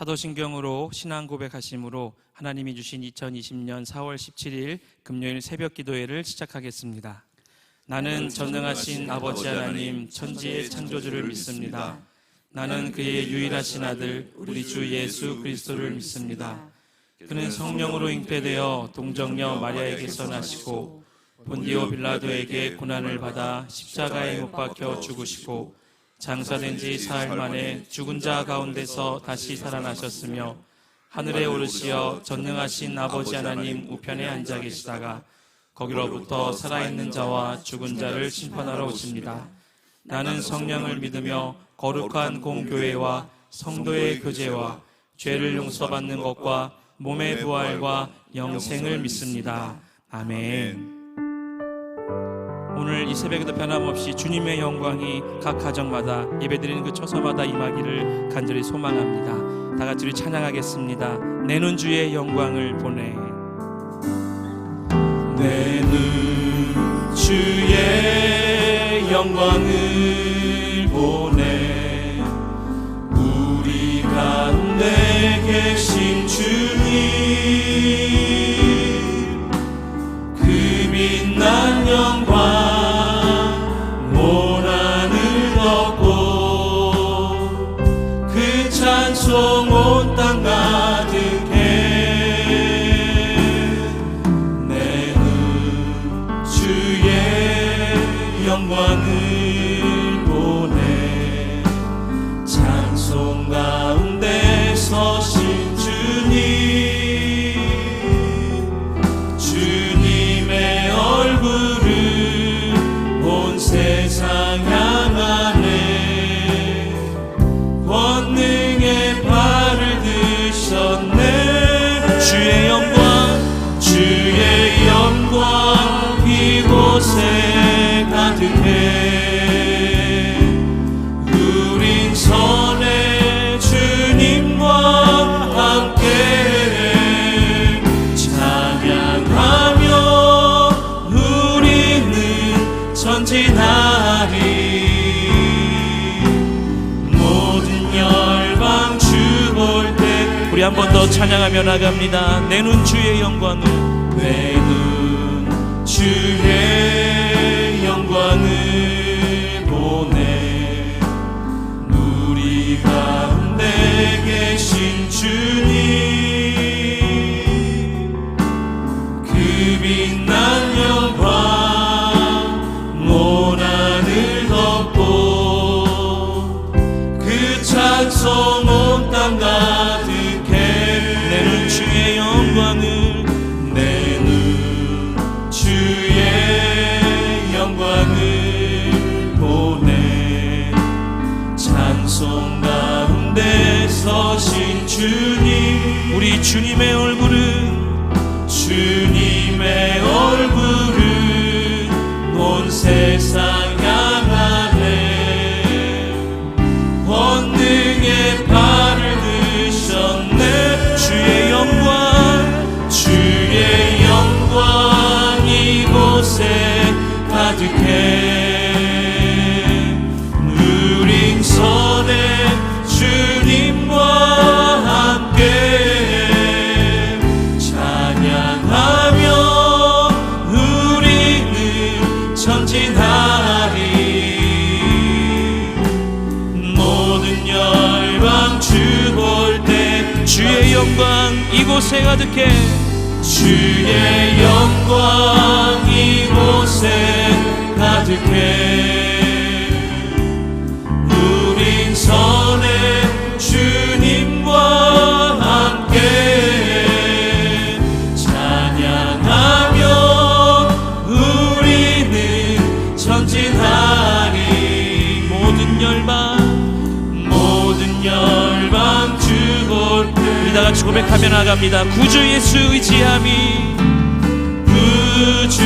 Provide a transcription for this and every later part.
사도신경으로 신앙 고백하심으로 하나님이 주신 2020년 4월 17일 금요일 새벽 기도회를 시작하겠습니다. 나는 전능하신 아버지 하나님 천지의 창조주를 믿습니다. 나는 그의 유일하신 아들 우리 주 예수 그리스도를 믿습니다. 그는 성령으로 잉태되어 동정녀 마리아에게서 나시고 본디오 빌라도에게 고난을 받아 십자가에 못 박혀 죽으시고 장사된 지 사흘 만에 죽은 자 가운데서 다시 살아나셨으며 하늘에 오르시어 전능하신 아버지 하나님 우편에 앉아 계시다가 거기로부터 살아있는 자와 죽은 자를 심판하러 오십니다. 나는 성령을 믿으며 거룩한 공교회와 성도의 교제와 죄를 용서받는 것과 몸의 부활과 영생을 믿습니다. 아멘. 오늘 이 새벽에도 변함없이 주님의 영광이 각 가정마다 예배드리는 그 처소마다 임하기를 간절히 소망합니다. 다 같이 우리 찬양하겠습니다. 내는 주의 영광을 보내. 내는 주의 영광을 보내. 우리 가운데 계신 주님, 그 빛난 영광 찬송 온 땅 가득해. 내는 주의 영광을 보내. 찬송 가운데 서신 주님, 주님의 얼굴을 온 세상 향하네. 권능의 발을 드셨네. 주의 영광 이곳에 가득해. 우린 선의 주님과 함께 찬양하며 우리는 전진하리. 우리 한 번 더 찬양하며 나갑니다. 내 눈 주의 영광을, 내 눈 주의 영광을 보내. 우리 가운데 계신 주님, 그 빛난 영광 온 하늘 덮고 그 찬송 온 땅 가득. 내는 주의 영광을 보내. 찬송 가운데 서신 주님, 우리 주님의 얼굴은 온 세상 향하네. 권능의 발을 드셨네. 주의 영광 이곳에 가득해. 우린 선의 주님과 함께 찬양하며 우리는 전진하리. 모든 열방 주 볼 때 주의 영광 이곳에 가득해. 주의 영광 이곳에 가득해. 우린 선의 주님과 함께 찬양하며 우리는 전진하리. 모든 열방 주 볼 때 우리 다 같이 고백하며 나갑니다. 구주 예수 의지함이, 구주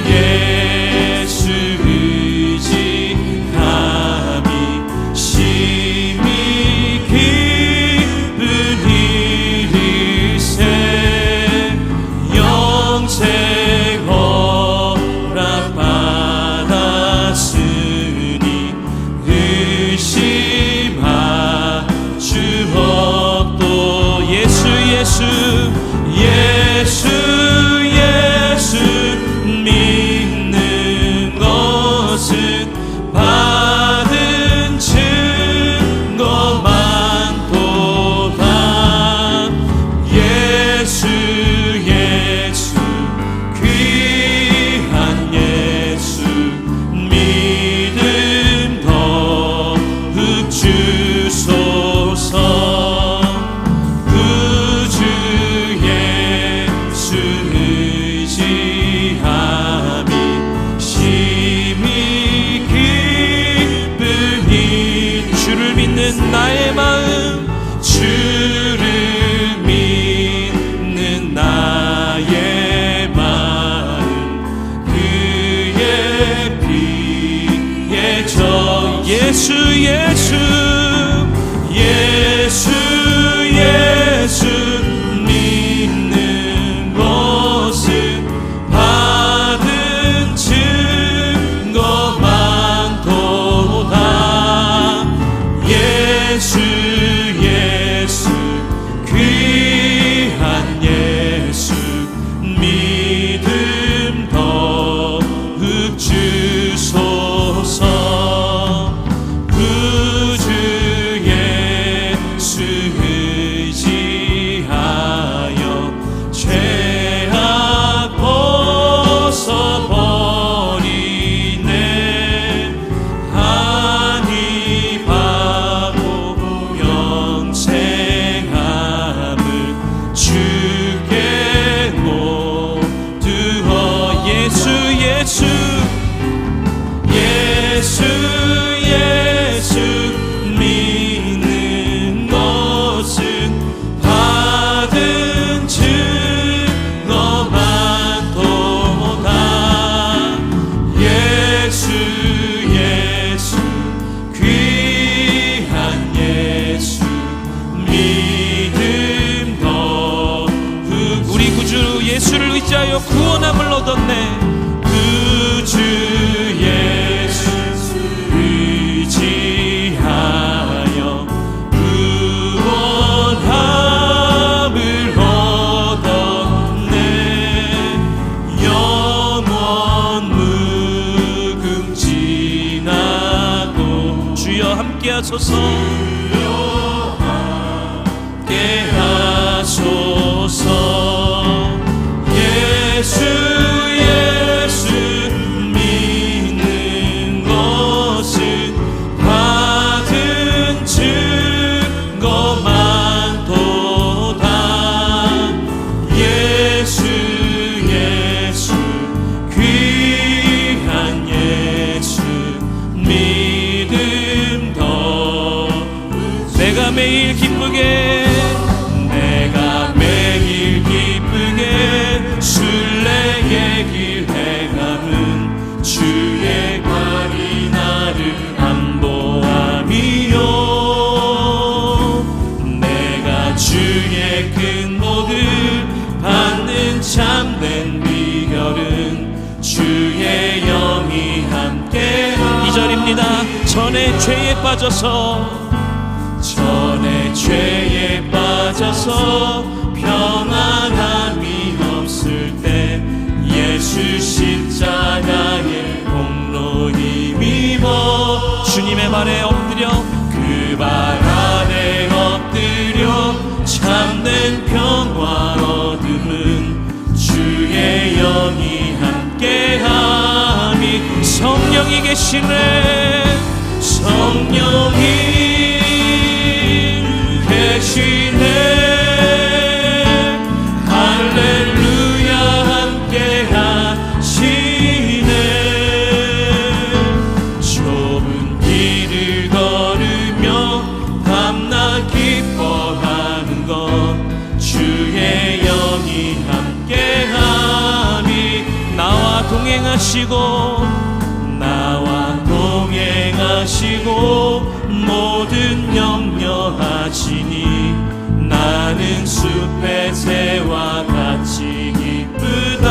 예수 의지함이 심히 기쁜 일일세. 영생 허락 받았으니 의심할 주 없다. 예수 예수 믿는 것은 받은 증거만 도다. 예수 예수 귀한 예수 믿음 더욱 주소서. 구주 예수 의지함이 심히 기쁘니 주를 믿는 나의 마음 주를 믿는 나의 마음 그의 피에 져 예수 예수 예수 예수 믿는 것은 받은 증거만 도다. 예수 예수 귀한 예수 믿음 더욱 주소서. 구주 예수 의지하여 죄악 벗어버리네. 하니 바보 영생함을 주께 모두어. 예수 예수 예수 예수 믿는 것은 받은 증거만 도다. 예수 예수 귀한 예수 믿음 더욱 우리 구주 예수를 의지하여 구원함을 얻었네. 구주 예수 의지하여 구원함을 얻었네. 영원 무궁지나고 주여 함께하소서. 함께하소서. 예수 예수 믿는 것은 받은 증거만 도다. 예수 예수 귀한 예수 믿음 더욱 내가 매일 기쁘게 순례의 길 행함은 주의 관이 나를 안보함이요. 내가 주의 큰 복을 받는 참된 비결은 주의 영이 함께 2절입니다. 전에 죄에 빠져서 평안함이 없을 때 예수 십자가의 공로 힘입어 주님의 발에 엎드려 그 발 아래 엎드려 참된 평화 얻음은 주의 영이 함께함이 성령이 계시네. 성령이 계시네. 할렐루야 함께하시네. 좁은 길을 걸으며 밤낮 기뻐하는 것 주의 영이 함께함이 나와 동행하시고 모든 염려하시니 나는 숲의 새와 같이 기쁘다.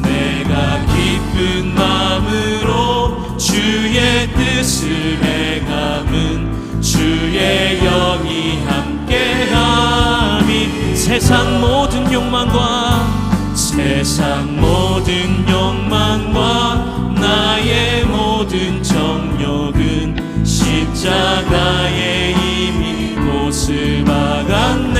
내가 기쁜 마음으로 주의 뜻을 행함은 주의 영이 함께하 세상 모든 욕망과 나의 모든 정욕은 십자가에 이미 못을 박았네.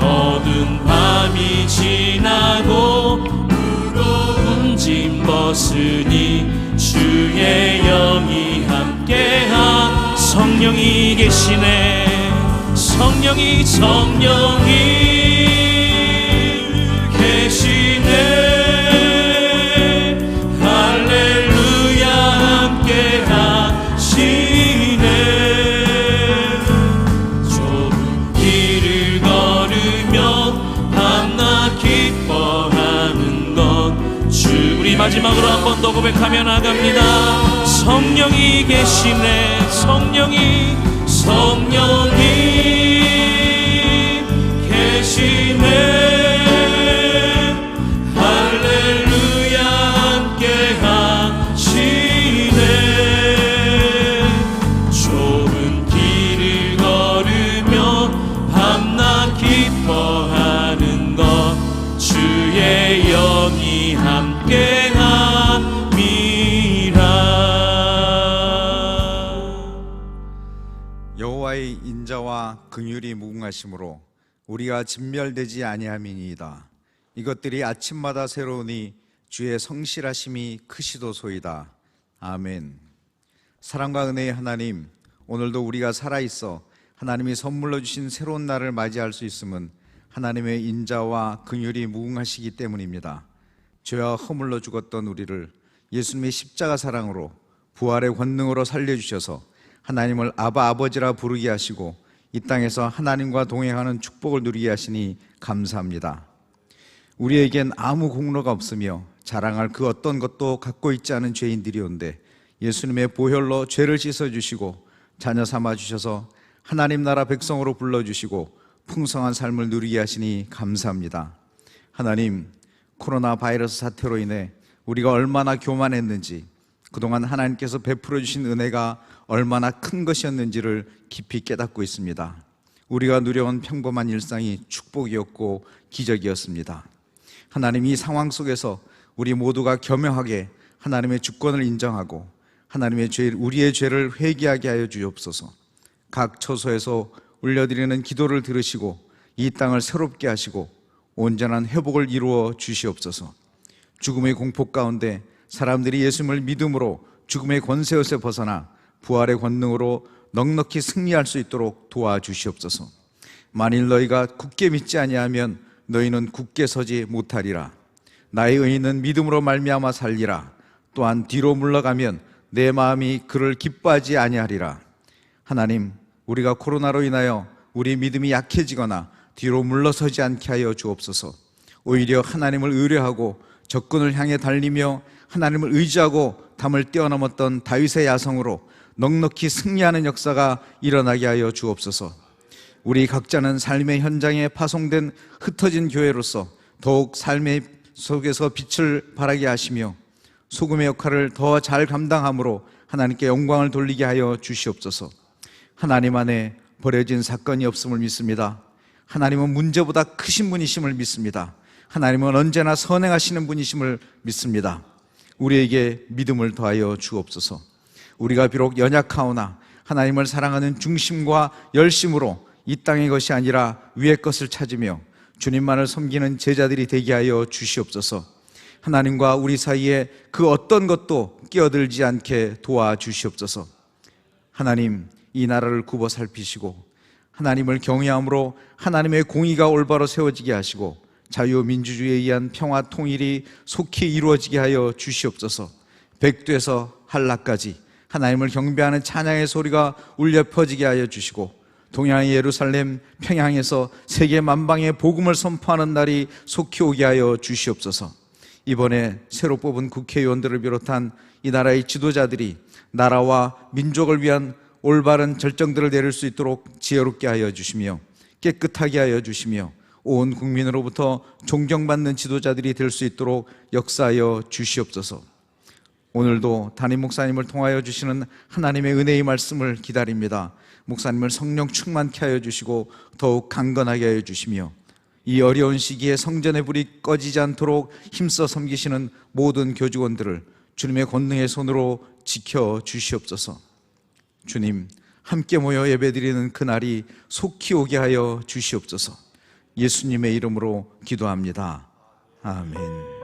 어두운 밤이 지나고 무거운 짐 벗으니 주의 영이 함께한 성령이 계시네. 성령이 계시네. 할렐루야 함께 하시네. 좁은 길을 걸으며 밤낮 기뻐하는 것 주. 우리 마지막으로 한 번 더 고백하며 나갑니다. 성령이 계시네. 성령이 계시네. 할렐루야 함께 하시네. 좁은 길을 걸으며 밤낮 기뻐하는 것 주의 영이 함께 함이라. 여호와의 인자와 긍휼이 무궁하심으로 우리가 진멸되지 아니함이니이다. 이것들이 아침마다 새로우니 주의 성실하심이 크시도소이다. 아멘. 사랑과 은혜의 하나님, 오늘도 우리가 살아있어 하나님이 선물로 주신 새로운 날을 맞이할 수 있음은 하나님의 인자와 긍휼이 무궁하시기 때문입니다. 죄와 허물로 죽었던 우리를 예수님의 십자가 사랑으로 부활의 권능으로 살려주셔서 하나님을 아바 아버지라 부르게 하시고 이 땅에서 하나님과 동행하는 축복을 누리게 하시니 감사합니다. 우리에겐 아무 공로가 없으며 자랑할 그 어떤 것도 갖고 있지 않은 죄인들이온데 예수님의 보혈로 죄를 씻어주시고 자녀 삼아주셔서 하나님 나라 백성으로 불러주시고 풍성한 삶을 누리게 하시니 감사합니다. 하나님, 코로나 바이러스 사태로 인해 우리가 얼마나 교만했는지, 그동안 하나님께서 베풀어 주신 은혜가 얼마나 큰 것이었는지를 깊이 깨닫고 있습니다. 우리가 누려온 평범한 일상이 축복이었고 기적이었습니다. 하나님, 이 상황 속에서 우리 모두가 겸허하게 하나님의 주권을 인정하고 하나님의 우리의 죄를 회개하게 하여 주옵소서. 각 처소에서 올려드리는 기도를 들으시고 이 땅을 새롭게 하시고 온전한 회복을 이루어 주시옵소서. 죽음의 공포 가운데 사람들이 예수님을 믿음으로 죽음의 권세에서 벗어나 부활의 권능으로 넉넉히 승리할 수 있도록 도와주시옵소서. 만일 너희가 굳게 믿지 아니하면 너희는 굳게 서지 못하리라. 나의 의인은 믿음으로 말미암아 살리라. 또한 뒤로 물러가면 내 마음이 그를 기뻐하지 아니하리라. 하나님, 우리가 코로나로 인하여 우리 믿음이 약해지거나 뒤로 물러서지 않게 하여 주옵소서. 오히려 하나님을 의뢰하고 적군을 향해 달리며 하나님을 의지하고 담을 뛰어넘었던 다윗의 야성으로 넉넉히 승리하는 역사가 일어나게 하여 주옵소서. 우리 각자는 삶의 현장에 파송된 흩어진 교회로서 더욱 삶의 속에서 빛을 발하게 하시며 소금의 역할을 더 잘 감당함으로 하나님께 영광을 돌리게 하여 주시옵소서. 하나님 안에 버려진 사건이 없음을 믿습니다. 하나님은 문제보다 크신 분이심을 믿습니다. 하나님은 언제나 선행하시는 분이심을 믿습니다. 우리에게 믿음을 더하여 주옵소서. 우리가 비록 연약하오나 하나님을 사랑하는 중심과 열심으로 이 땅의 것이 아니라 위의 것을 찾으며 주님만을 섬기는 제자들이 되게 하여 주시옵소서. 하나님과 우리 사이에 그 어떤 것도 끼어들지 않게 도와주시옵소서. 하나님, 이 나라를 굽어 살피시고 하나님을 경외함으로 하나님의 공의가 올바로 세워지게 하시고 자유민주주의에 의한 평화 통일이 속히 이루어지게 하여 주시옵소서. 백두에서 한라까지 하나님을 경배하는 찬양의 소리가 울려 퍼지게 하여 주시고 동양의 예루살렘, 평양에서 세계 만방에 복음을 선포하는 날이 속히 오게 하여 주시옵소서. 이번에 새로 뽑은 국회의원들을 비롯한 이 나라의 지도자들이 나라와 민족을 위한 올바른 결정들을 내릴 수 있도록 지혜롭게 하여 주시며 깨끗하게 하여 주시며 온 국민으로부터 존경받는 지도자들이 될 수 있도록 역사하여 주시옵소서. 오늘도 담임 목사님을 통하여 주시는 하나님의 은혜의 말씀을 기다립니다. 목사님을 성령 충만케 하여 주시고 더욱 강건하게 하여 주시며 이 어려운 시기에 성전의 불이 꺼지지 않도록 힘써 섬기시는 모든 교직원들을 주님의 권능의 손으로 지켜 주시옵소서. 주님, 함께 모여 예배드리는 그날이 속히 오게 하여 주시옵소서. 예수님의 이름으로 기도합니다. 아멘.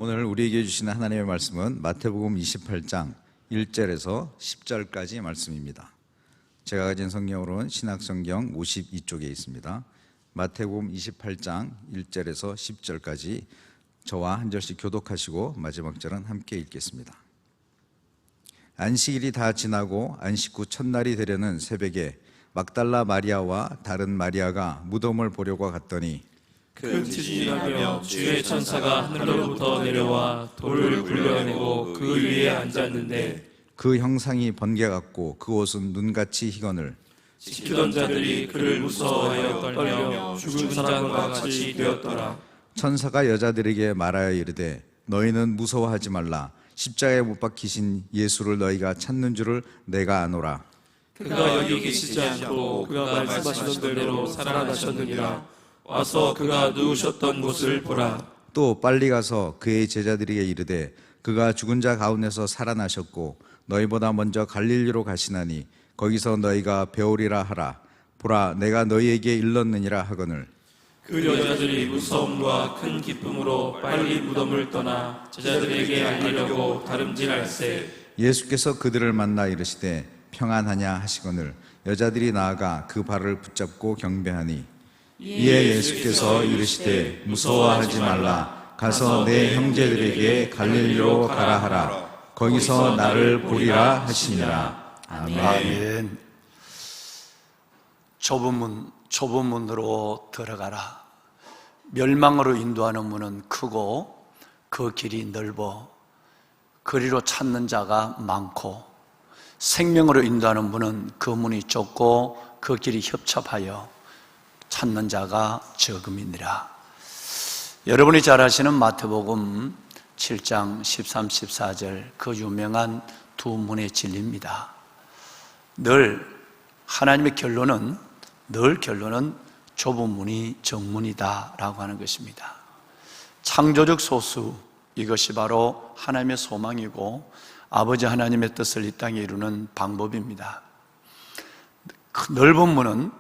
오늘 우리에게 주시는 하나님의 말씀은 마태복음 28장 1절에서 10절까지 말씀입니다. 제가 가진 성경으로는 신약성경 52쪽에 있습니다. 마태복음 28장 1절에서 10절까지 저와 한 절씩 교독하시고 마지막 절은 함께 읽겠습니다. 안식일이 다 지나고 안식 후 첫날이 되려는 새벽에 막달라 마리아와 다른 마리아가 무덤을 보려고 갔더니 큰 지진이 나며 주의 천사가 하늘로부터 내려와 돌을 굴려내고 그 위에 앉았는데 그 형상이 번개 같고 그 옷은 눈같이 희건을 지키던 자들이 그를 무서워하여 떨며 죽은 사람과 같이 되었더라. 천사가 여자들에게 말하여 이르되 너희는 무서워하지 말라. 십자가에 못 박히신 예수를 너희가 찾는 줄을 내가 아노라. 그가 여기 계시지 않고 그가 말씀하시던 대로 살아나셨느니라. 와서 그가 누우셨던 곳을 보라. 또 빨리 가서 그의 제자들에게 이르되 그가 죽은 자 가운데서 살아나셨고 너희보다 먼저 갈릴리로 가시나니 거기서 너희가 배우리라 하라. 보라, 내가 너희에게 일렀느니라 하거늘. 그 여자들이 무서움과 큰 기쁨으로 빨리 무덤을 떠나 제자들에게 알리려고 다름질할세. 예수께서 그들을 만나 이르시되 평안하냐 하시거늘 여자들이 나아가 그 발을 붙잡고 경배하니 이에 예수께서 이르시되 무서워하지 말라. 가서 내 형제들에게 갈릴리로 가라 하라. 거기서 나를 보리라 하시니라. 아멘. 좁은 문으로 들어가라. 멸망으로 인도하는 문은 크고 그 길이 넓어 그리로 찾는 자가 많고, 생명으로 인도하는 문은 그 문이 좁고 그 길이 협착하여 찾는 자가 적음이니라. 여러분이 잘 아시는 마태복음 7장 13, 14절 그 유명한 두 문의 진리입니다. 늘 하나님의 결론은 좁은 문이 정문이다 라고 하는 것입니다. 창조적 소수, 이것이 바로 하나님의 소망이고 아버지 하나님의 뜻을 이 땅에 이루는 방법입니다. 넓은 문은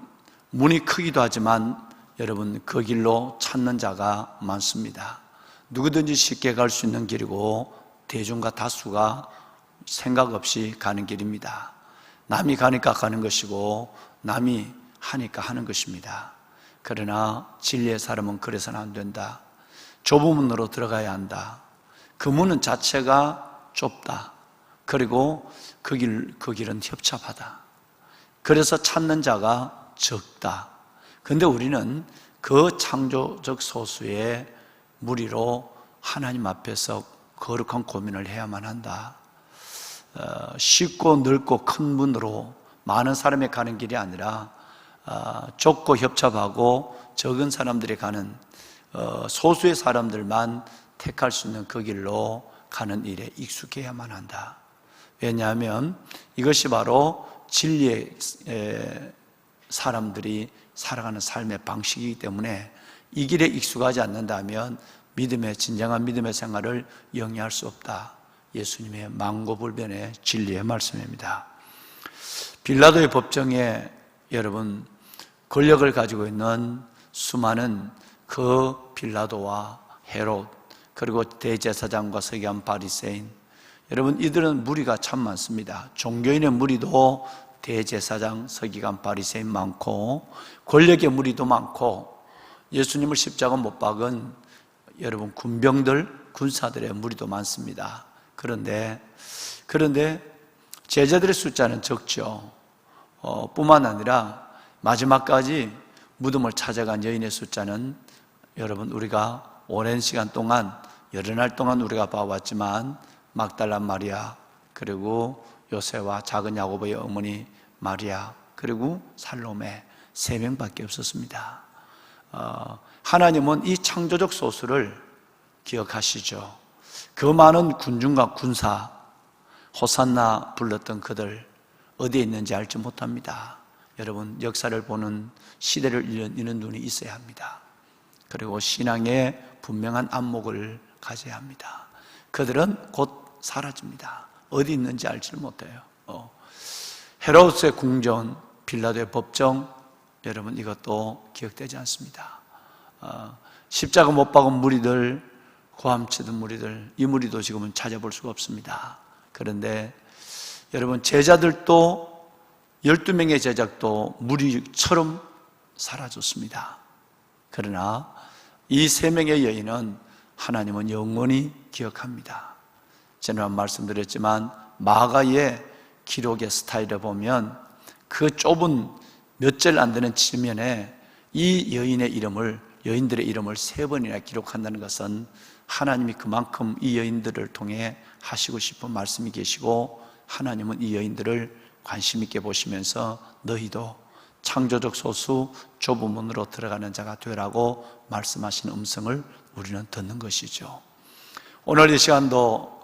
문이 크기도 하지만 여러분 그 길로 찾는 자가 많습니다. 누구든지 쉽게 갈 수 있는 길이고 대중과 다수가 생각 없이 가는 길입니다. 남이 가니까 가는 것이고 남이 하니까 하는 것입니다. 그러나 진리의 사람은 그래서는 안 된다. 좁은 문으로 들어가야 한다. 그 문은 자체가 좁다. 그리고 그 길은 협착하다. 그래서 찾는 자가 적다. 그런데 우리는 그 창조적 소수의 무리로 하나님 앞에서 거룩한 고민을 해야만 한다. 쉽고 넓고 큰 문으로 많은 사람이 가는 길이 아니라 좁고 협착하고 적은 사람들이 가는 소수의 사람들만 택할 수 있는 그 길로 가는 일에 익숙해야만 한다. 왜냐하면 이것이 바로 진리의 사람들이 살아가는 삶의 방식이기 때문에 이 길에 익숙하지 않는다면 진정한 믿음의 생활을 영위할 수 없다. 예수님의 만고불변의 진리의 말씀입니다. 빌라도의 법정에 여러분 권력을 가지고 있는 수많은 그 빌라도와 헤롯 그리고 대제사장과 서기관 바리새인, 여러분 이들은 무리가 참 많습니다. 종교인의 무리도 대제사장, 서기관, 바리새인 많고 권력의 무리도 많고 예수님을 십자가 못 박은 여러분 군병들, 군사들의 무리도 많습니다. 그런데 제자들의 숫자는 적죠. 뿐만 아니라 마지막까지 무덤을 찾아간 여인의 숫자는 여러분 우리가 오랜 시간 동안 여러 날 동안 우리가 봐왔지만 막달라 마리아, 그리고 요새와 작은 야고보의 어머니 마리아, 그리고 살로메 3명밖에 없었습니다. 하나님은 이 창조적 소수를 기억하시죠. 그 많은 군중과 군사, 호산나 불렀던 그들 어디에 있는지 알지 못합니다. 여러분, 역사를 보는, 시대를 읽는 눈이 있어야 합니다. 그리고 신앙의 분명한 안목을 가져야 합니다. 그들은 곧 사라집니다. 어디 있는지 알지를 못해요. 헤로드의 궁전, 빌라도의 법정, 여러분 이것도 기억되지 않습니다. 십자가 못 박은 무리들, 고함치던 무리들, 이 무리도 지금은 찾아볼 수가 없습니다. 그런데 여러분, 제자들도 12명의 제자도 무리처럼 사라졌습니다. 그러나 이 3명의 여인은 하나님은 영원히 기억합니다. 지난번 말씀드렸지만 마가의 기록의 스타일을 보면 그 좁은 몇 절 안 되는 지면에 이 여인들의 이름을 3번이나 기록한다는 것은 하나님이 그만큼 이 여인들을 통해 하시고 싶은 말씀이 계시고, 하나님은 이 여인들을 관심 있게 보시면서 너희도 창조적 소수 좁은 문으로 들어가는 자가 되라고 말씀하시는 음성을 우리는 듣는 것이죠. 오늘 이 시간도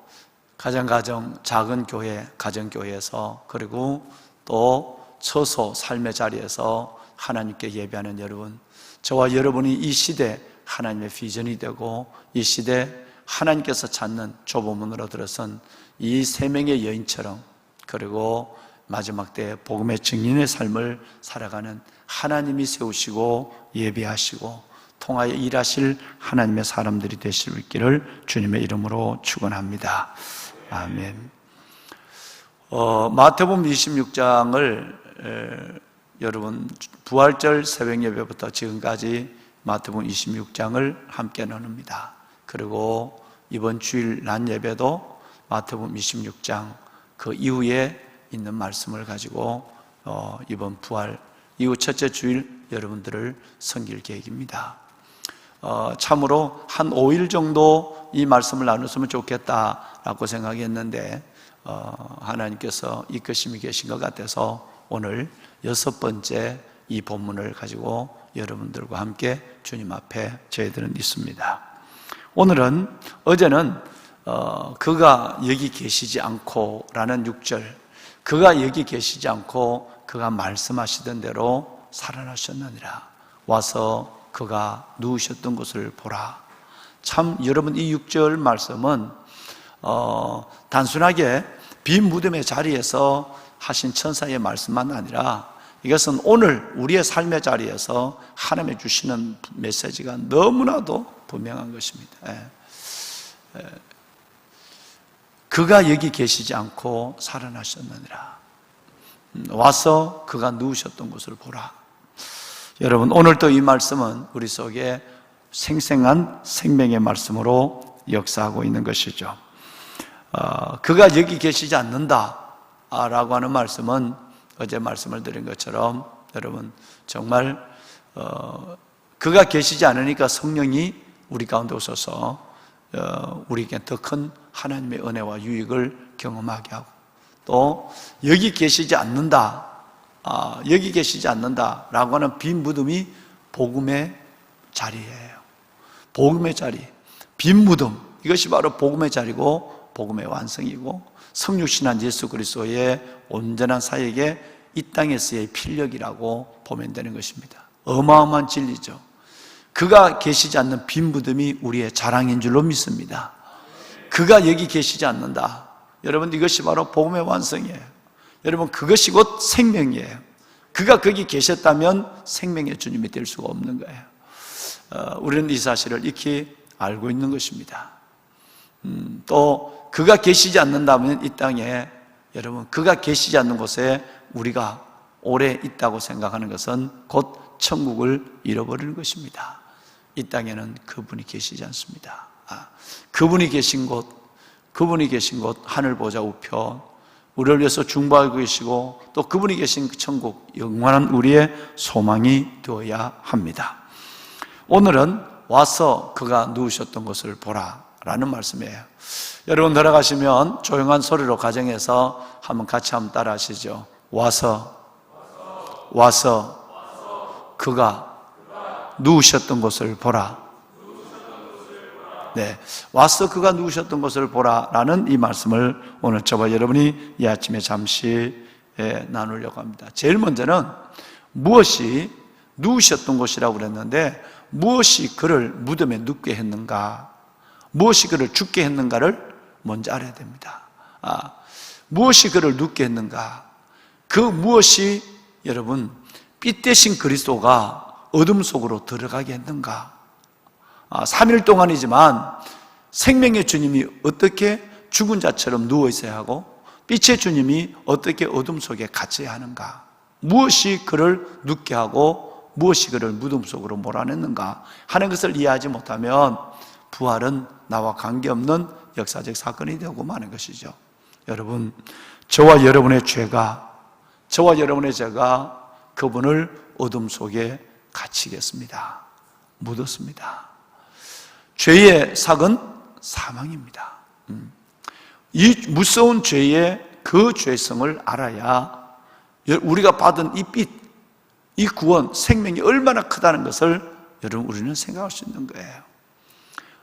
가정, 작은 교회, 가정교회에서, 그리고 또 처소, 삶의 자리에서 하나님께 예배하는 여러분, 저와 여러분이 이 시대 하나님의 비전이 되고, 이 시대 하나님께서 찾는 좁은 문으로 들어선 이 3명의 여인처럼, 그리고 마지막 때 복음의 증인의 삶을 살아가는 하나님이 세우시고 예배하시고 통하여 일하실 하나님의 사람들이 되실 수 있기를 주님의 이름으로 축원합니다. 아멘. 마태복음 26장을 여러분 부활절 새벽 예배부터 지금까지 마태복음 26장을 함께 나눕니다. 그리고 이번 주일 낮 예배도 마태복음 26장 그 이후에 있는 말씀을 가지고 이번 부활 이후 첫째 주일 여러분들을 섬길 계획입니다. 참으로 한 5일 정도 이 말씀을 나눴으면 좋겠다라고 생각했는데 하나님께서 이끄심이 계신 것 같아서 오늘 6번째 이 본문을 가지고 여러분들과 함께 주님 앞에 저희들은 있습니다. 오늘은, 어제는 그가 여기 계시지 않고 라는 6절, 그가 여기 계시지 않고 그가 말씀하시던 대로 살아나셨느니라. 와서 그가 누우셨던 곳을 보라. 참 여러분, 이 6절 말씀은 단순하게 빈 무덤의 자리에서 하신 천사의 말씀만 아니라 이것은 오늘 우리의 삶의 자리에서 하나님이 주시는 메시지가 너무나도 분명한 것입니다. 그가 여기 계시지 않고 살아나셨느니라. 와서 그가 누우셨던 곳을 보라. 여러분, 오늘도 이 말씀은 우리 속에 생생한 생명의 말씀으로 역사하고 있는 것이죠. 그가 여기 계시지 않는다 라고 하는 말씀은 어제 말씀을 드린 것처럼 여러분 정말 그가 계시지 않으니까 성령이 우리 가운데 오셔서 우리에게 더 큰 하나님의 은혜와 유익을 경험하게 하고, 또 여기 계시지 않는다, 여기 계시지 않는다라고 하는 빈 무덤이 복음의 자리예요. 복음의 자리, 빈 무덤, 이것이 바로 복음의 자리고 복음의 완성이고 성육신한 예수 그리스도의 온전한 사역의 이 땅에서의 필력이라고 보면 되는 것입니다. 어마어마한 진리죠. 그가 계시지 않는 빈 무덤이 우리의 자랑인 줄로 믿습니다. 그가 여기 계시지 않는다. 여러분, 이것이 바로 복음의 완성이에요. 여러분, 그것이 곧 생명이에요. 그가 거기 계셨다면 생명의 주님이 될 수가 없는 거예요. 우리는 이 사실을 익히 알고 있는 것입니다. 또 그가 계시지 않는다면 이 땅에, 여러분, 그가 계시지 않는 곳에 우리가 오래 있다고 생각하는 것은 곧 천국을 잃어버리는 것입니다. 이 땅에는 그분이 계시지 않습니다. 그분이 계신 곳, 그분이 계신 곳 하늘 보좌 우편, 우리를 위해서 중보하고 계시고 또 그분이 계신 그 천국, 영원한 우리의 소망이 되어야 합니다. 오늘은 와서 그가 누우셨던 것을 보라 라는 말씀이에요. 여러분 들어가시면 조용한 소리로 가정에서 한번 같이 한번 따라 하시죠. 와서 그가 누우셨던 곳을 보라. 네, 와서 그가 누우셨던 것을 보라 라는 이 말씀을 오늘 저와 여러분이 이 아침에 잠시 나누려고 합니다. 제일 먼저는 무엇이 누우셨던 곳이라고 그랬는데 무엇이 그를 무덤에 눕게 했는가, 무엇이 그를 죽게 했는가를 먼저 알아야 됩니다. 무엇이 그를 눕게 했는가, 그 무엇이 여러분 피 대신 그리스도가 어둠 속으로 들어가게 했는가. 3일 동안이지만 생명의 주님이 어떻게 죽은 자처럼 누워 있어야 하고 빛의 주님이 어떻게 어둠 속에 갇혀야 하는가, 무엇이 그를 눕게 하고 무엇이 그를 무덤 속으로 몰아냈는가 하는 것을 이해하지 못하면 부활은 나와 관계없는 역사적 사건이 되고 마는 것이죠. 여러분, 저와 여러분의 죄가 그분을 어둠 속에 갇히겠습니다. 묻었습니다. 죄의 삭은 사망입니다. 이 무서운 죄의 그 죄성을 알아야 우리가 받은 이 빛, 이 구원, 생명이 얼마나 크다는 것을 여러분 우리는 생각할 수 있는 거예요.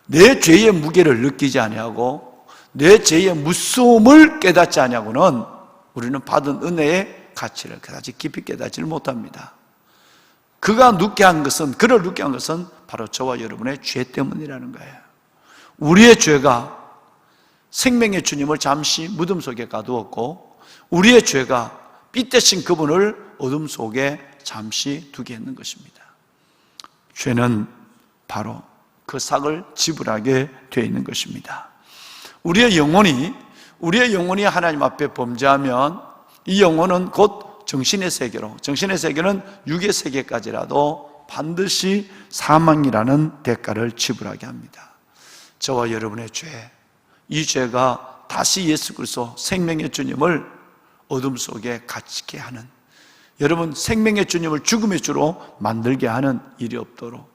내 죄의 무게를 느끼지 아니하고 내 죄의 무서움을 깨닫지 아니하고는 우리는 받은 은혜의 가치를 그다지 깊이 깨닫지를 못합니다. 그를 눕게 한 것은 바로 저와 여러분의 죄 때문이라는 거예요. 우리의 죄가 생명의 주님을 잠시 무덤 속에 가두었고 우리의 죄가 빛 대신 그분을 어둠 속에 잠시 두게 했는 것입니다. 죄는 바로 그 삭을 지불하게 되어 있는 것입니다. 우리의 영혼이 하나님 앞에 범죄하면 이 영혼은 곧 정신의 세계로, 정신의 세계는 육의 세계까지라도 반드시 사망이라는 대가를 지불하게 합니다. 저와 여러분의 죄, 이 죄가 다시 예수 그리스도 생명의 주님을 어둠 속에 갇히게 하는, 여러분 생명의 주님을 죽음의 주로 만들게 하는 일이 없도록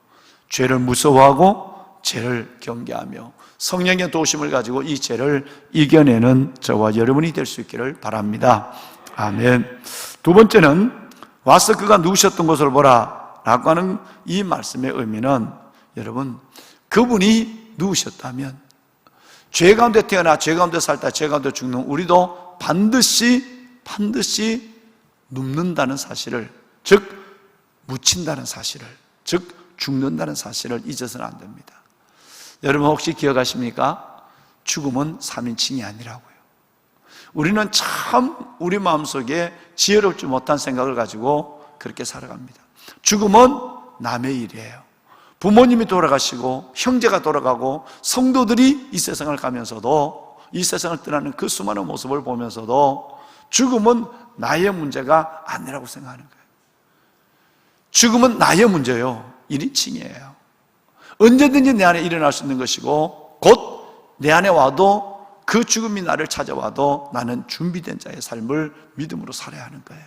죄를 무서워하고 죄를 경계하며 성령의 도우심을 가지고 이 죄를 이겨내는 저와 여러분이 될 수 있기를 바랍니다. 아멘. 두 번째는 와서 그가 누우셨던 곳을 보라 라고 하는 이 말씀의 의미는 여러분, 그분이 누우셨다면 죄 가운데 태어나 죄 가운데 살다 죄 가운데 죽는 우리도 반드시 눕는다는 사실을, 즉 묻힌다는 사실을, 즉 죽는다는 사실을 잊어서는 안 됩니다. 여러분 혹시 기억하십니까? 죽음은 3인칭이 아니라고요. 우리는 참 우리 마음속에 지혜롭지 못한 생각을 가지고 그렇게 살아갑니다. 죽음은 남의 일이에요. 부모님이 돌아가시고 형제가 돌아가고 성도들이 이 세상을 가면서도, 이 세상을 떠나는 그 수많은 모습을 보면서도 죽음은 나의 문제가 아니라고 생각하는 거예요. 죽음은 나의 문제요, 1인칭이에요. 언제든지 내 안에 일어날 수 있는 것이고 곧 내 안에 와도 그 죽음이 나를 찾아와도 나는 준비된 자의 삶을 믿음으로 살아야 하는 거예요.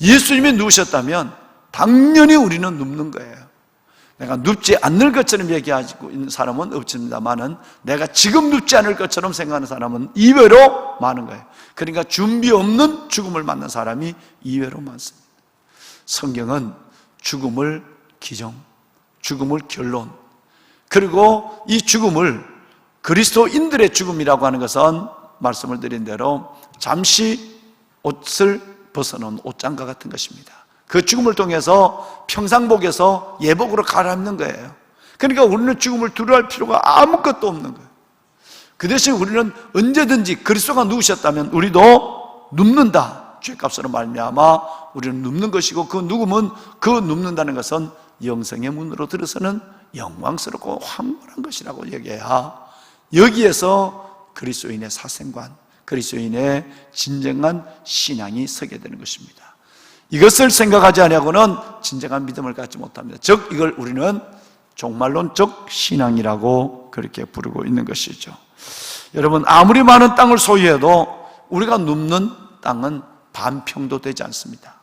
예수님이 누우셨다면 당연히 우리는 눕는 거예요. 내가 눕지 않을 것처럼 얘기하고 있는 사람은 없습니다만은 내가 지금 눕지 않을 것처럼 생각하는 사람은 이외로 많은 거예요. 그러니까 준비 없는 죽음을 맞는 사람이 이외로 많습니다. 성경은 죽음을 기정, 죽음을 결론, 그리고 이 죽음을 그리스도인들의 죽음이라고 하는 것은 말씀을 드린 대로 잠시 옷을 벗어놓은 옷장과 같은 것입니다. 그 죽음을 통해서 평상복에서 예복으로 갈아입는 거예요. 그러니까 우리는 죽음을 두려워할 필요가 아무것도 없는 거예요. 그 대신 우리는 언제든지 그리스도가 누우셨다면 우리도 눕는다. 죄값으로 말미암아 우리는 눕는 것이고, 그 누움은, 그 눕는다는 것은 영생의 문으로 들어서는 영광스럽고 황홀한 것이라고 얘기해야 여기에서 그리스도인의 사생관, 그리스도인의 진정한 신앙이 서게 되는 것입니다. 이것을 생각하지 아니하고는 진정한 믿음을 갖지 못합니다. 즉 이걸 우리는 종말론적 신앙이라고 그렇게 부르고 있는 것이죠. 여러분, 아무리 많은 땅을 소유해도 우리가 눕는 땅은 반평도 되지 않습니다.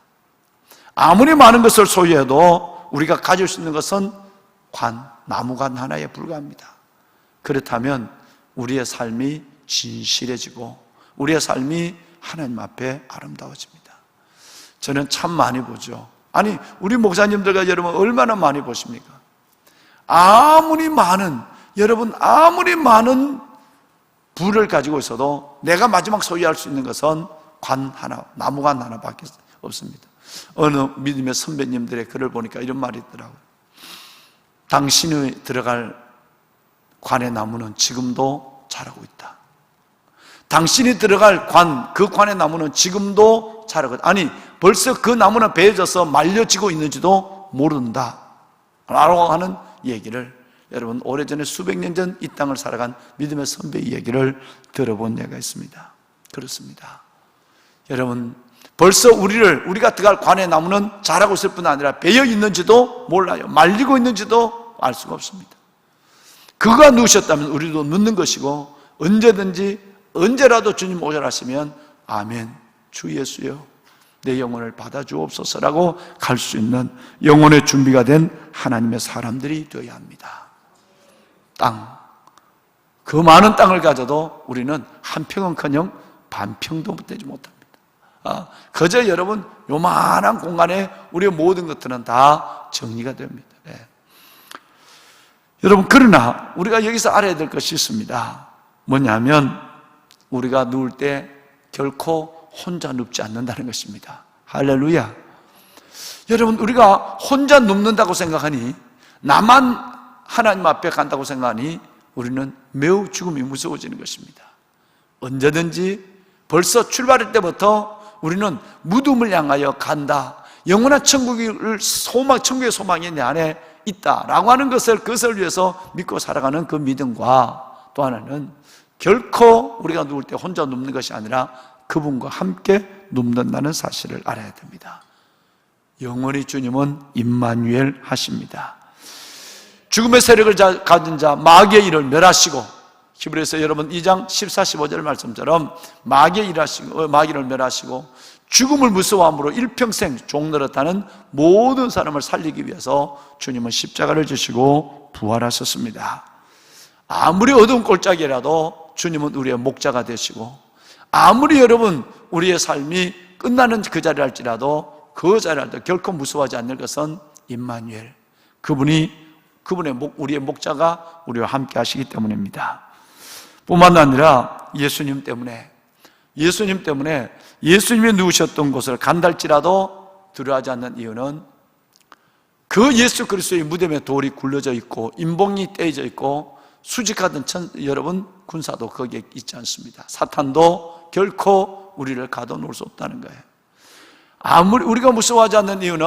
아무리 많은 것을 소유해도 우리가 가질 수 있는 것은 나무관 하나에 불과합니다. 그렇다면 우리의 삶이 진실해지고 우리의 삶이 하나님 앞에 아름다워집니다. 저는 참 많이 보죠. 아니, 우리 목사님들과 여러분 얼마나 많이 보십니까? 여러분 아무리 많은 부를 가지고 있어도 내가 마지막 소유할 수 있는 것은 나무관 하나밖에 없습니다. 어느 믿음의 선배님들의 글을 보니까 이런 말이 있더라고요. 당신이 들어갈 관의 나무는 지금도 자라고 있다. 당신이 들어갈 그 관의 나무는 지금도 자라고 있다. 아니, 벌써 그 나무는 베어져서 말려지고 있는지도 모른다 라고 하는 얘기를, 여러분 오래전에 수백 년 전 이 땅을 살아간 믿음의 선배의 얘기를 들어본 예가 있습니다. 그렇습니다. 여러분, 벌써 우리가 들어갈 관의 나무는 자라고 있을 뿐 아니라 베어 있는지도 몰라요. 말리고 있는지도 알 수가 없습니다. 그가 누우셨다면 우리도 눕는 것이고, 언제라도 주님 오셔라 하시면 아멘, 주 예수여 내 영혼을 받아주옵소서라고 갈 수 있는 영혼의 준비가 된 하나님의 사람들이 되어야 합니다. 그 많은 땅을 가져도 우리는 한 평은커녕 반평도 되지 못합니다. 그저 여러분 요만한 공간에 우리의 모든 것들은 다 정리가 됩니다. 여러분, 그러나 우리가 여기서 알아야 될 것이 있습니다. 뭐냐면 우리가 누울 때 결코 혼자 눕지 않는다는 것입니다. 할렐루야. 여러분, 우리가 혼자 눕는다고 생각하니, 나만 하나님 앞에 간다고 생각하니 우리는 매우 죽음이 무서워지는 것입니다. 언제든지 벌써 출발할 때부터 우리는 무덤을 향하여 간다, 영원한 천국의 소망이 내 안에 있다라고 하는 그것을 위해서 믿고 살아가는 그 믿음과, 또 하나는 결코 우리가 누울 때 혼자 눕는 것이 아니라 그분과 함께 눕는다는 사실을 알아야 됩니다. 영원히 주님은 임마누엘 하십니다. 죽음의 세력을 가진 자 마귀의 일을 멸하시고, 히브리서 여러분 2장 14, 15절 말씀처럼 마귀를 멸하시고 죽음을 무서워함으로 일평생 종노릇하는 모든 사람을 살리기 위해서 주님은 십자가를 지시고 부활하셨습니다. 아무리 어두운 골짜기라도 주님은 우리의 목자가 되시고, 아무리 여러분 우리의 삶이 끝나는 그 자리를 할지라도 그 자리를 할 때 결코 무서워하지 않는 것은 임마누엘, 우리의 목자가 우리와 함께 하시기 때문입니다. 뿐만 아니라 예수님 때문에 예수님이 누우셨던 곳을 간달지라도 두려워하지 않는 이유는 그 예수 그리스도의 무덤에 돌이 굴러져 있고 임봉이 떼어져 있고 수직하던 여러분 군사도 거기에 있지 않습니다. 사탄도 결코 우리를 가둬놓을 수 없다는 거예요. 아무리 우리가 무서워하지 않는 이유는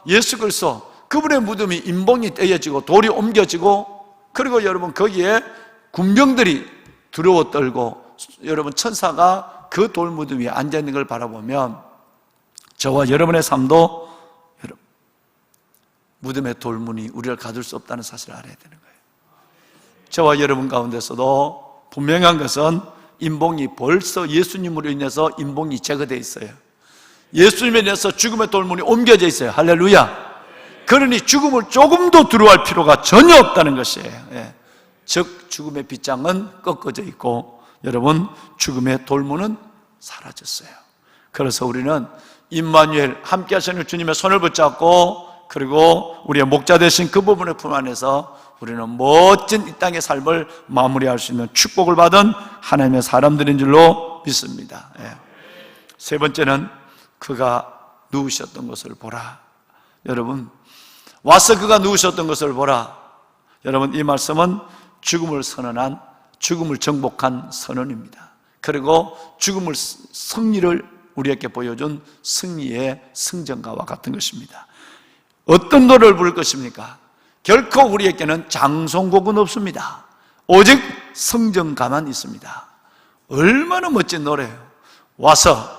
예수 그리스도 그분의 무덤이 임봉이 떼어지고 돌이 옮겨지고, 그리고 여러분 거기에 군병들이 두려워 떨고 여러분 천사가 그 돌 무덤 위에 앉아있는 걸 바라보면 저와 여러분의 삶도 무덤의 돌문이 우리를 가둘 수 없다는 사실을 알아야 되는 거예요. 저와 여러분 가운데서도 분명한 것은 임봉이 벌써 예수님으로 인해서 임봉이 제거되어 있어요. 예수님에 인해서 죽음의 돌문이 옮겨져 있어요. 할렐루야. 그러니 죽음을 조금도 두려워할 필요가 전혀 없다는 것이에요. 즉 죽음의 빗장은 꺾어져 있고 여러분 죽음의 돌문은 사라졌어요. 그래서 우리는 임마누엘 함께 하시는 주님의 손을 붙잡고, 그리고 우리의 목자 되신 그 부분의 품 안에서 우리는 멋진 이 땅의 삶을 마무리할 수 있는 축복을 받은 하나님의 사람들인 줄로 믿습니다. 세 번째는 그가 누우셨던 것을 보라. 여러분, 와서 그가 누우셨던 것을 보라. 여러분, 이 말씀은 죽음을 정복한 선언입니다. 그리고 승리를 우리에게 보여준 승리의 승전가와 같은 것입니다. 어떤 노래를 부를 것입니까? 결코 우리에게는 장송곡은 없습니다. 오직 승전가만 있습니다. 얼마나 멋진 노래예요. 와서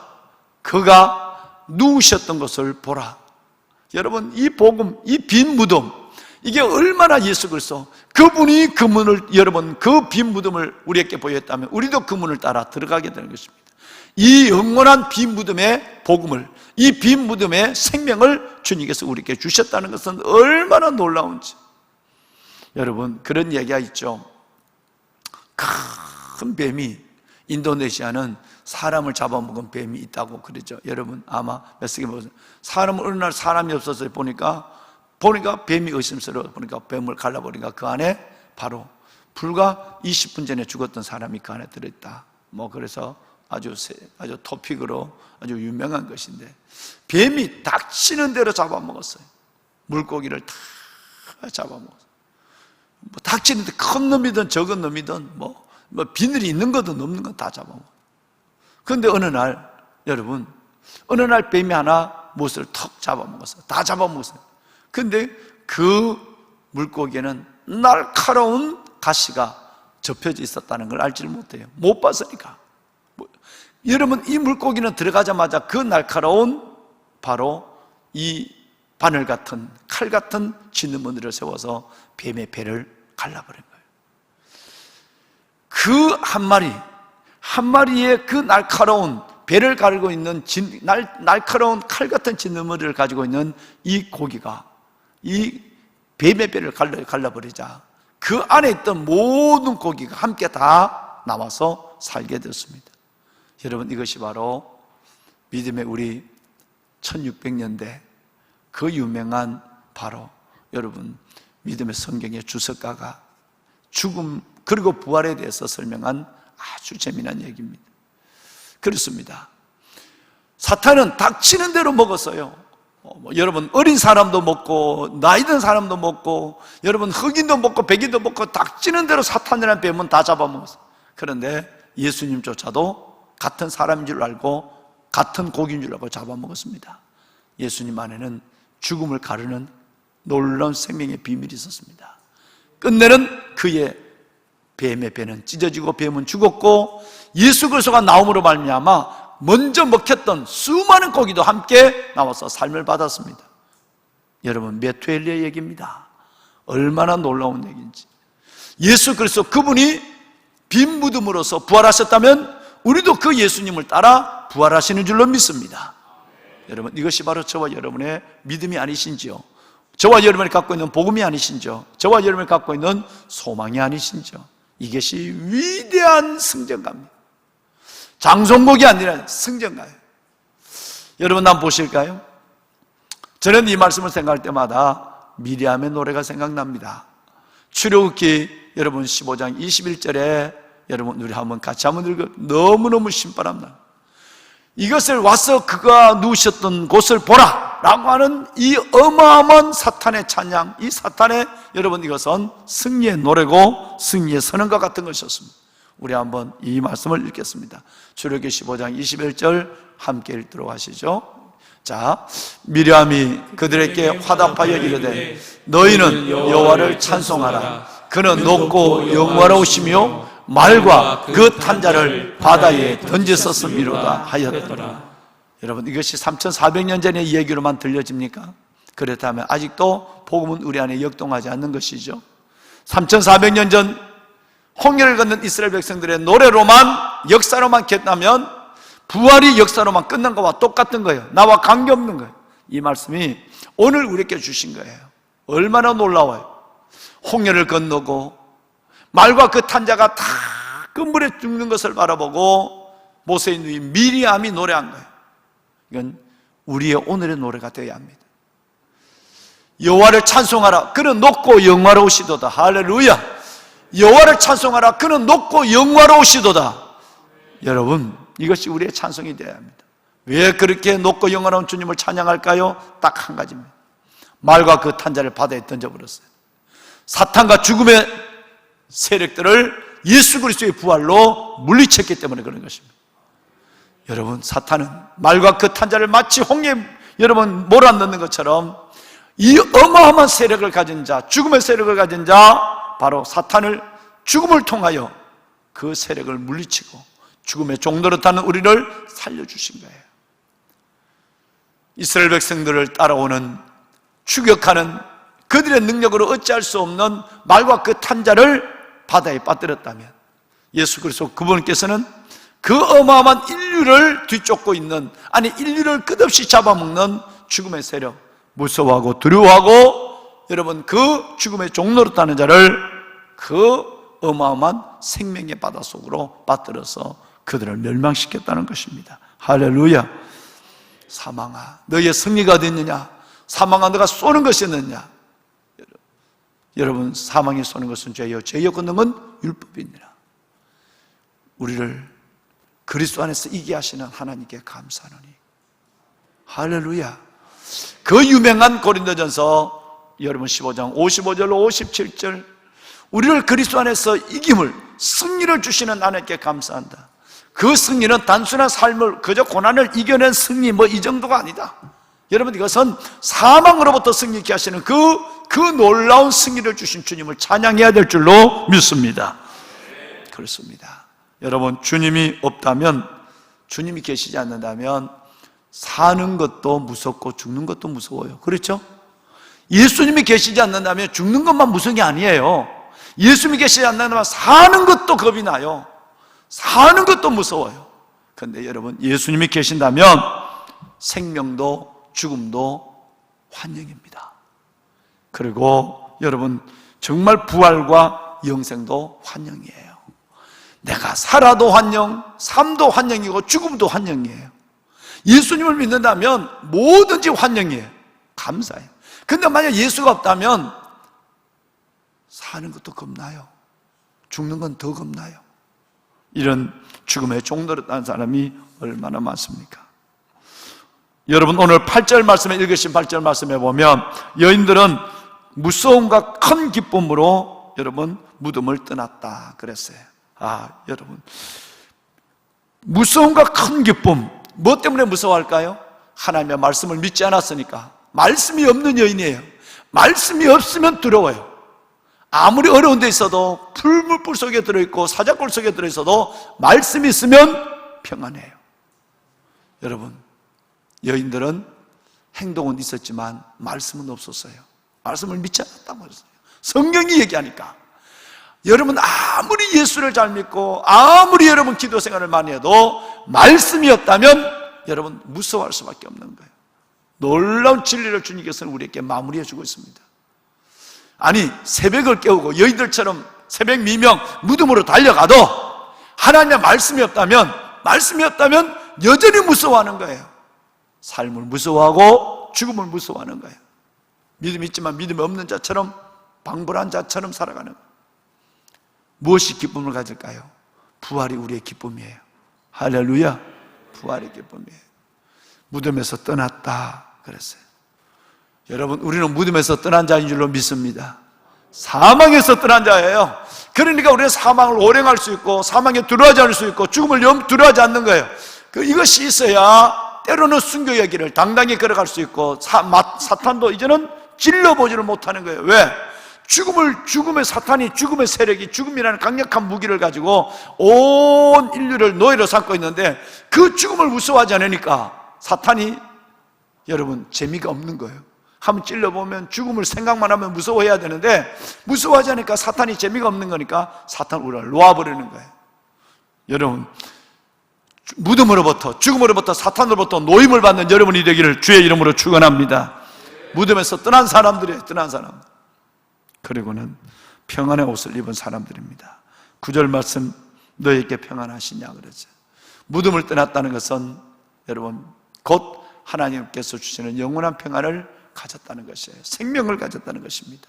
그가 누우셨던 것을 보라. 여러분, 이 복음, 이 빈 무덤, 이게 얼마나 예수 그리스도 그분이 그 문을, 여러분 그 빈 무덤을 우리에게 보였다면 우리도 그 문을 따라 들어가게 되는 것입니다. 이 영원한 빈 무덤의 복음을, 이 빈 무덤의 생명을 주님께서 우리에게 주셨다는 것은 얼마나 놀라운지. 여러분 그런 얘기가 있죠. 큰 뱀이, 인도네시아는 사람을 잡아먹은 뱀이 있다고 그러죠. 여러분 아마 메시지 보세요. 사람은 어느 날 사람이 없어서 보니까 뱀이 의심스러워 보니까 뱀을 갈라버리니까 그 안에 바로 불과 20분 전에 죽었던 사람이 그 안에 들어있다. 그래서 아주 토픽으로 아주 유명한 것인데, 뱀이 닥치는 대로 잡아먹었어요. 물고기를 다 잡아먹었어요. 닥치는데 큰 놈이든 적은 놈이든 비늘이 있는 거든 없는 건 다 잡아먹어요. 그런데 어느 날, 여러분, 어느 날 뱀이 하나 무엇을 턱 잡아먹었어요. 다 잡아먹었어요. 근데 그 물고기에는 날카로운 가시가 접혀져 있었다는 걸 알지를 못해요. 못 봤으니까. 여러분, 이 물고기는 들어가자마자 그 날카로운 바로 이 바늘 같은, 칼 같은 진흙무늬를 세워서 뱀의 배를 갈라버린 거예요. 그 한 마리의 그 날카로운 배를 가르고 있는 날카로운 칼 같은 진흙무늬를 가지고 있는 이 고기가 이 뱀의 배를 갈라버리자 그 안에 있던 모든 고기가 함께 다 나와서 살게 됐습니다. 여러분, 이것이 바로 믿음의 우리 1600년대 그 유명한 바로 여러분 믿음의 성경의 주석가가 죽음 그리고 부활에 대해서 설명한 아주 재미난 얘기입니다. 그렇습니다. 사탄은 닥치는 대로 먹었어요. 여러분 어린 사람도 먹고 나이 든 사람도 먹고 여러분 흑인도 먹고 백인도 먹고 닥치는 대로 사탄이라는 뱀은 다 잡아먹었어요. 그런데 예수님조차도 같은 사람인 줄 알고 같은 고기인 줄 알고 잡아먹었습니다. 예수님 안에는 죽음을 가르는 놀라운 생명의 비밀이 있었습니다. 끝내는 그의 뱀의 배는 찢어지고 뱀은 죽었고 예수 그리스도가 나옴으로 말미암아 먼저 먹혔던 수많은 고기도 함께 나와서 삶을 받았습니다. 여러분 몇 회의 얘기입니다. 얼마나 놀라운 얘기인지. 예수 그리스도 그분이 빈 무덤으로서 부활하셨다면 우리도 그 예수님을 따라 부활하시는 줄로 믿습니다. 여러분 이것이 바로 저와 여러분의 믿음이 아니신지요? 저와 여러분이 갖고 있는 복음이 아니신지요? 저와 여러분이 갖고 있는 소망이 아니신지요? 이것이 위대한 승전가입니다. 장송곡이 아니라 승전가예요. 여러분 한번 보실까요? 저는 이 말씀을 생각할 때마다 미리암의 노래가 생각납니다. 출애굽기 여러분 15장 21절에 여러분 우리 한번 같이 한번 읽어. 너무너무 신바람나. 이것을 와서 그가 누우셨던 곳을 보라 라고 하는 이 어마어마한 사탄의 찬양, 이 사탄의 여러분 이것은 승리의 노래고 승리의 선언과 같은 것이었습니다. 우리 한번 이 말씀을 읽겠습니다. 출애굽기 15장 21절 함께 읽도록 하시죠. 자, 미리암이 그들에게 화답하여 이르되 너희는 여호와를 찬송하라. 그는 높고 영화로우시며 말과 그 탄자를 바다에 던졌었음이로다 하였더라. 여러분 이것이 3400년 전의 얘기로만 들려집니까? 그렇다면 아직도 복음은 우리 안에 역동하지 않는 것이죠. 3400년 전 홍해를 건넌 이스라엘 백성들의 노래로만 역사로만 겠다면 부활이 역사로만 끝난 것과 똑같은 거예요. 나와 관계없는 거예요. 이 말씀이 오늘 우리에게 주신 거예요. 얼마나 놀라워요. 홍해를 건너고 말과 그 탄자가 다 그 물에 죽는 것을 바라보고 모세의 누이 미리암이 노래한 거예요. 이건 우리의 오늘의 노래가 되어야 합니다. 여호와를 찬송하라. 그는 높고 영화로우시도다. 할렐루야. 여호와를 찬송하라. 그는 높고 영화로우시도다. 여러분 이것이 우리의 찬송이 되어야 합니다. 왜 그렇게 높고 영화로운 주님을 찬양할까요? 딱 한 가지입니다. 말과 그 탄자를 바다에 던져버렸어요. 사탄과 죽음의 세력들을 예수 그리스도의 부활로 물리쳤기 때문에 그런 것입니다. 여러분 사탄은 말과 그 탄자를 마치 홍해에 여러분 몰아넣는 것처럼 이 어마어마한 세력을 가진 자, 죽음의 세력을 가진 자, 바로 사탄을 죽음을 통하여 그 세력을 물리치고 죽음의 종노릇하는 우리를 살려주신 거예요. 이스라엘 백성들을 따라오는 추격하는 그들의 능력으로 어찌할 수 없는 말과 그 탄자를 바다에 빠뜨렸다면, 예수 그리스도 그분께서는 그 어마어마한 인류를 뒤쫓고 있는, 아니 인류를 끝없이 잡아먹는 죽음의 세력, 무서워하고 두려워하고 여러분 그 죽음의 종로로 타는 자를 그 어마어마한 생명의 바다 속으로 빠뜨려서 그들을 멸망시켰다는 것입니다. 할렐루야. 사망아, 너의 승리가 어딨느냐? 사망아, 너가 쏘는 것이 있느냐? 여러분, 사망이 쏘는 것은 죄요, 죄의 권능은 율법이니라. 우리를 그리스도 안에서 이기게 하시는 하나님께 감사하노니. 할렐루야. 그 유명한 고린도전서 여러분 15장 55절로 57절, 우리를 그리스도 안에서 이김을, 승리를 주시는 하나님께 감사한다. 그 승리는 단순한 삶을, 그저 고난을 이겨낸 승리 뭐 이 정도가 아니다. 여러분, 이것은 사망으로부터 승리케 하시는 그 놀라운 승리를 주신 주님을 찬양해야 될 줄로 믿습니다. 그렇습니다. 여러분, 주님이 없다면, 주님이 계시지 않는다면 사는 것도 무섭고 죽는 것도 무서워요. 그렇죠? 예수님이 계시지 않는다면 죽는 것만 무서운 게 아니에요. 예수님이 계시지 않는다면 사는 것도 겁이 나요. 사는 것도 무서워요. 그런데 여러분, 예수님이 계신다면 생명도 죽음도 환영입니다. 그리고 여러분, 정말 부활과 영생도 환영이에요. 내가 살아도 환영, 삶도 환영이고 죽음도 환영이에요. 예수님을 믿는다면 뭐든지 환영이에요. 감사해요. 근데 만약 예수가 없다면 사는 것도 겁나요. 죽는 건 더 겁나요. 이런 죽음의 종노릇 한 사람이 얼마나 많습니까? 여러분, 오늘 8절 말씀에, 읽으신 8절 말씀에 보면 여인들은 무서움과 큰 기쁨으로 여러분 무덤을 떠났다 그랬어요. 여러분, 무서움과 큰 기쁨, 뭐 때문에 무서워할까요? 하나님의 말씀을 믿지 않았으니까. 말씀이 없는 여인이에요. 말씀이 없으면 두려워요. 아무리 어려운 데 있어도, 풀물불 속에 들어있고 사자골 속에 들어있어도 말씀이 있으면 평안해요. 여러분, 여인들은 행동은 있었지만 말씀은 없었어요. 말씀을 믿지 않았다고 했어요. 성경이 얘기하니까. 여러분, 아무리 예수를 잘 믿고 아무리 여러분 기도 생활을 많이 해도 말씀이 없다면 여러분 무서워할 수밖에 없는 거예요. 놀라운 진리를 주님께서는 우리에게 마무리해 주고 있습니다. 아니, 새벽을 깨우고 여인들처럼 새벽 미명 무덤으로 달려가도 하나님의 말씀이 없다면 여전히 무서워하는 거예요. 삶을 무서워하고 죽음을 무서워하는 거예요. 믿음이 있지만 믿음이 없는 자처럼, 방불한 자처럼 살아가는 거예요. 무엇이 기쁨을 가질까요? 부활이 우리의 기쁨이에요. 할렐루야. 부활의 기쁨이에요. 무덤에서 떠났다 그랬어요. 여러분, 우리는 무덤에서 떠난 자인 줄로 믿습니다. 사망에서 떠난 자예요. 그러니까 우리는 사망을 오랭할 수 있고 사망에 두려워하지 않을 수 있고 죽음을 두려워하지 않는 거예요. 이것이 있어야 때로는 순교의 길을 당당히 걸어갈 수 있고 사탄도 이제는 찔러보지를 못하는 거예요. 왜? 죽음의 사탄이, 죽음의 세력이, 죽음이라는 강력한 무기를 가지고 온 인류를 노예로 삼고 있는데 그 죽음을 무서워하지 않으니까 사탄이 여러분 재미가 없는 거예요. 한번 찔러보면 죽음을 생각만 하면 무서워해야 되는데 무서워하지 않으니까 사탄이 재미가 없는 거니까 사탄 우리를 놓아버리는 거예요. 여러분, 무덤으로부터, 죽음으로부터, 사탄으로부터 노임을 받는 여러분이 되기를 주의 이름으로 축원합니다. 무덤에서 떠난 사람들이에요. 떠난 사람. 그리고는 평안의 옷을 입은 사람들입니다. 9절 말씀, 너에게 평안하시냐 그러죠. 무덤을 떠났다는 것은 여러분 곧 하나님께서 주시는 영원한 평안을 가졌다는 것이에요. 생명을 가졌다는 것입니다.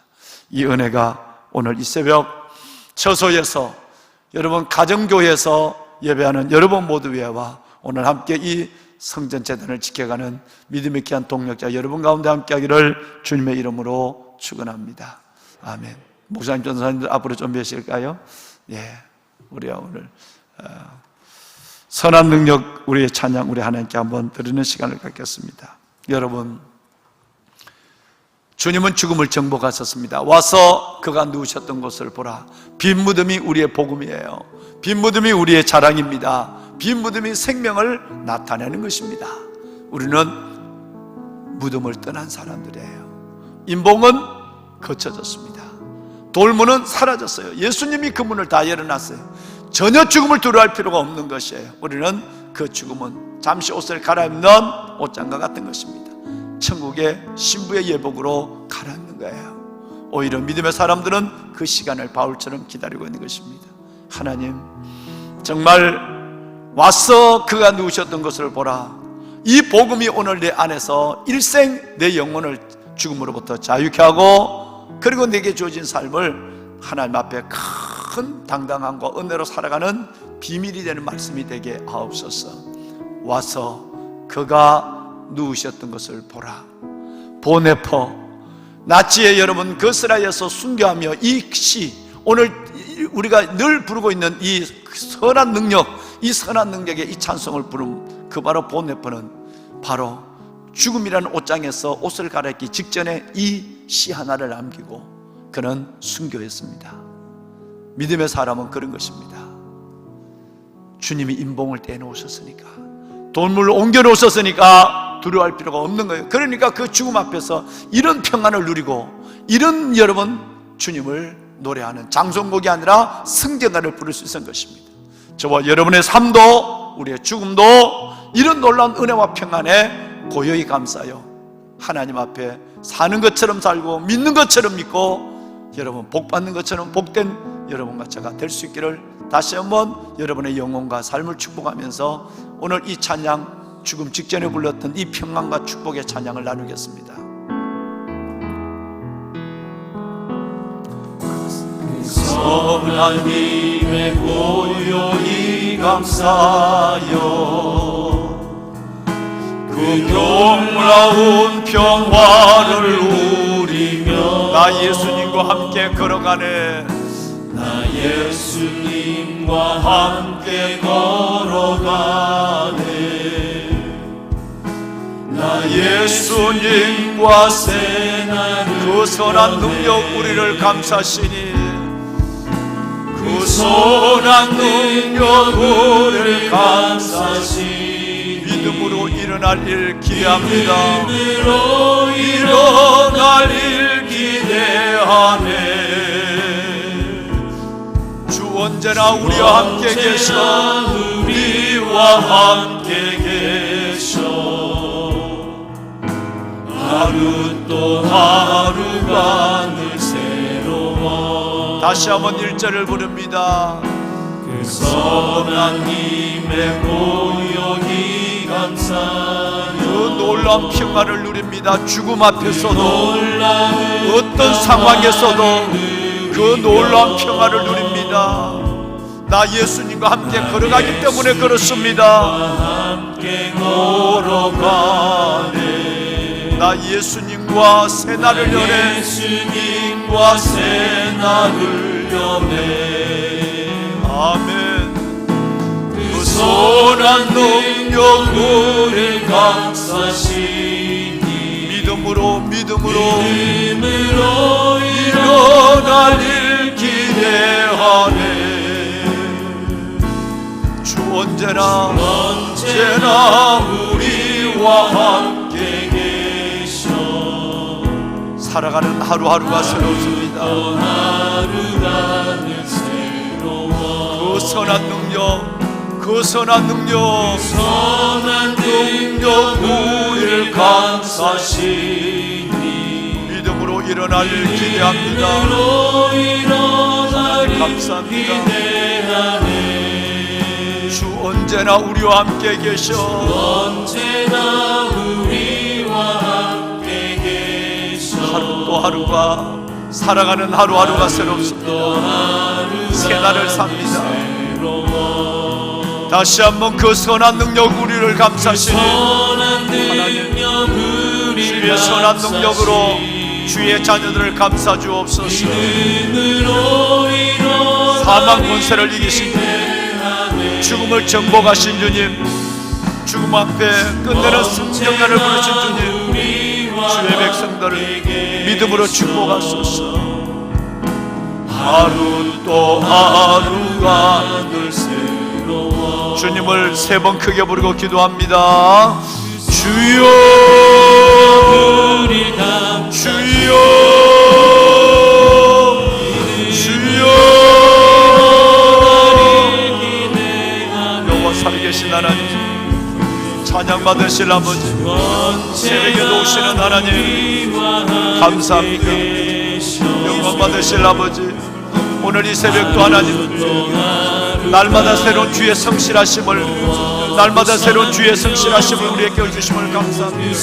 이 은혜가 오늘 이 새벽 처소에서, 여러분 가정교회에서 예배하는 여러분 모두 위에와 오늘 함께 이 성전재단을 지켜가는 믿음의 귀한 동력자 여러분 가운데 함께하기를 주님의 이름으로 축원합니다. 아멘. 목사님, 전사님들 앞으로 준비하실까요? 예, 우리가 오늘 선한 능력, 우리의 찬양, 우리 하나님께 한번 드리는 시간을 갖겠습니다. 여러분, 주님은 죽음을 정복하셨습니다. 와서 그가 누우셨던 곳을 보라. 빈 무덤이 우리의 복음이에요. 빈 무덤이 우리의 자랑입니다. 빈 무덤이 생명을 나타내는 것입니다. 우리는 무덤을 떠난 사람들이에요. 인봉은 거쳐졌습니다. 돌문은 사라졌어요. 예수님이 그 문을 다 열어놨어요. 전혀 죽음을 두려워할 필요가 없는 것이에요. 우리는 그 죽음은 잠시 옷을 갈아입는 옷장과 같은 것입니다. 천국의 신부의 예복으로 갈아입는 거예요. 오히려 믿음의 사람들은 그 시간을 바울처럼 기다리고 있는 것입니다. 하나님, 정말 와서 그가 누우셨던 것을 보라. 이 복음이 오늘 내 안에서 일생 내 영혼을 죽음으로부터 자유케 하고, 그리고 내게 주어진 삶을 하나님 앞에 큰 당당함과 은혜로 살아가는 비밀이 되는 말씀이 되게 하옵소서. 와서 그가 누우셨던 것을 보라. 보네퍼, 나치의 여러분, 그스라에서 순교하며 이 시, 오늘 우리가 늘 부르고 있는 이 선한 능력, 이 선한 능력의 이 찬송을 부른 그 바로 보네퍼는 바로 죽음이라는 옷장에서 옷을 갈아입기 직전에 이 시 하나를 남기고 그는 순교했습니다. 믿음의 사람은 그런 것입니다. 주님이 인봉을 떼놓으셨으니까, 돌물을 옮겨놓으셨으니까 두려워할 필요가 없는 거예요. 그러니까 그 죽음 앞에서 이런 평안을 누리고, 이런 여러분 주님을 노래하는 장송곡이 아니라 승전가를 부를 수 있는 것입니다. 저와 여러분의 삶도, 우리의 죽음도 이런 놀라운 은혜와 평안에 고요히 감사하여 하나님 앞에 사는 것처럼 살고 믿는 것처럼 믿고, 여러분 복 받는 것처럼 복된 여러분과 제가 될 수 있기를 다시 한번 여러분의 영혼과 삶을 축복하면서 오늘 이 찬양, 죽음 직전에 불렀던 이 평안과 축복의 찬양을 나누겠습니다. 하나님의 고요히 감사하여 그 놀라운 평화를 누리며 나 예수님과 함께 걸어가네. 나 예수님과 함께 걸어가네. 나 예수님과 새나는 그 선한 능력 우리를 감사시니, 그 선한 능력 우리를 감사시니 믿음으로 일어날 일 기대합니다. 믿음으로 일어날 일 기대하네. 주 언제나 우리와 함께 계셔. 우리와 함께 계셔. 하루 또 하루가 늘 새로워. 다시 한번 1절을 부릅니다. 그 선한 님의 고요히 감사하여 그 놀라운 평화를 누립니다. 죽음 앞에서도, 어떤 상황에서도 그 놀라운 평화를 누립니다. 나 예수님과 함께 걸어가기 때문에 그렇습니다. 함께 걸어가네. 나 예수님과 새 날을 여네. 예수님과 새 날을 여네. 아멘. 그 선한 능력 우리를 감사시니 믿음으로 일어날 일 기대하네. 주 언제나 우리와 함께 계셔. 살아가는 하루하루가 새롭습니다. 그 선한 능력 우리를 감사시니 믿음으로 일어날 일 기대합니다. 감사합니다. 주 언제나 우리와 함께 계셔. 하루 또 하루가, 살아가는 하루하루가 새롭습니다. 새날을 삽니다. 다시 한번 그 선한 능력 우리를 감사시니 하나님, 주의 선한 능력으로 주의 자녀들을 감사 주옵소서. 사망 권세를 이기신 주님, 죽음을 정복하신 주님, 죽음 앞에 끝내는 승전가를 부르신 주님, 주의 백성들을 믿음으로 축복하소서. 하루 또 하루가 늘 새로워. 주님을 3번 크게 부르고 기도합니다. 주여, 주여, 영광 받으실 아버지, 새벽에도 오시는 하나님 감사합니다. 영광 받으실 아버지, 오늘 이 새벽도 하나님 날마다 새로운 주의 성실하심을, 날마다 새로운 주의 성실하심을 우리에게 해주심을 감사합니다.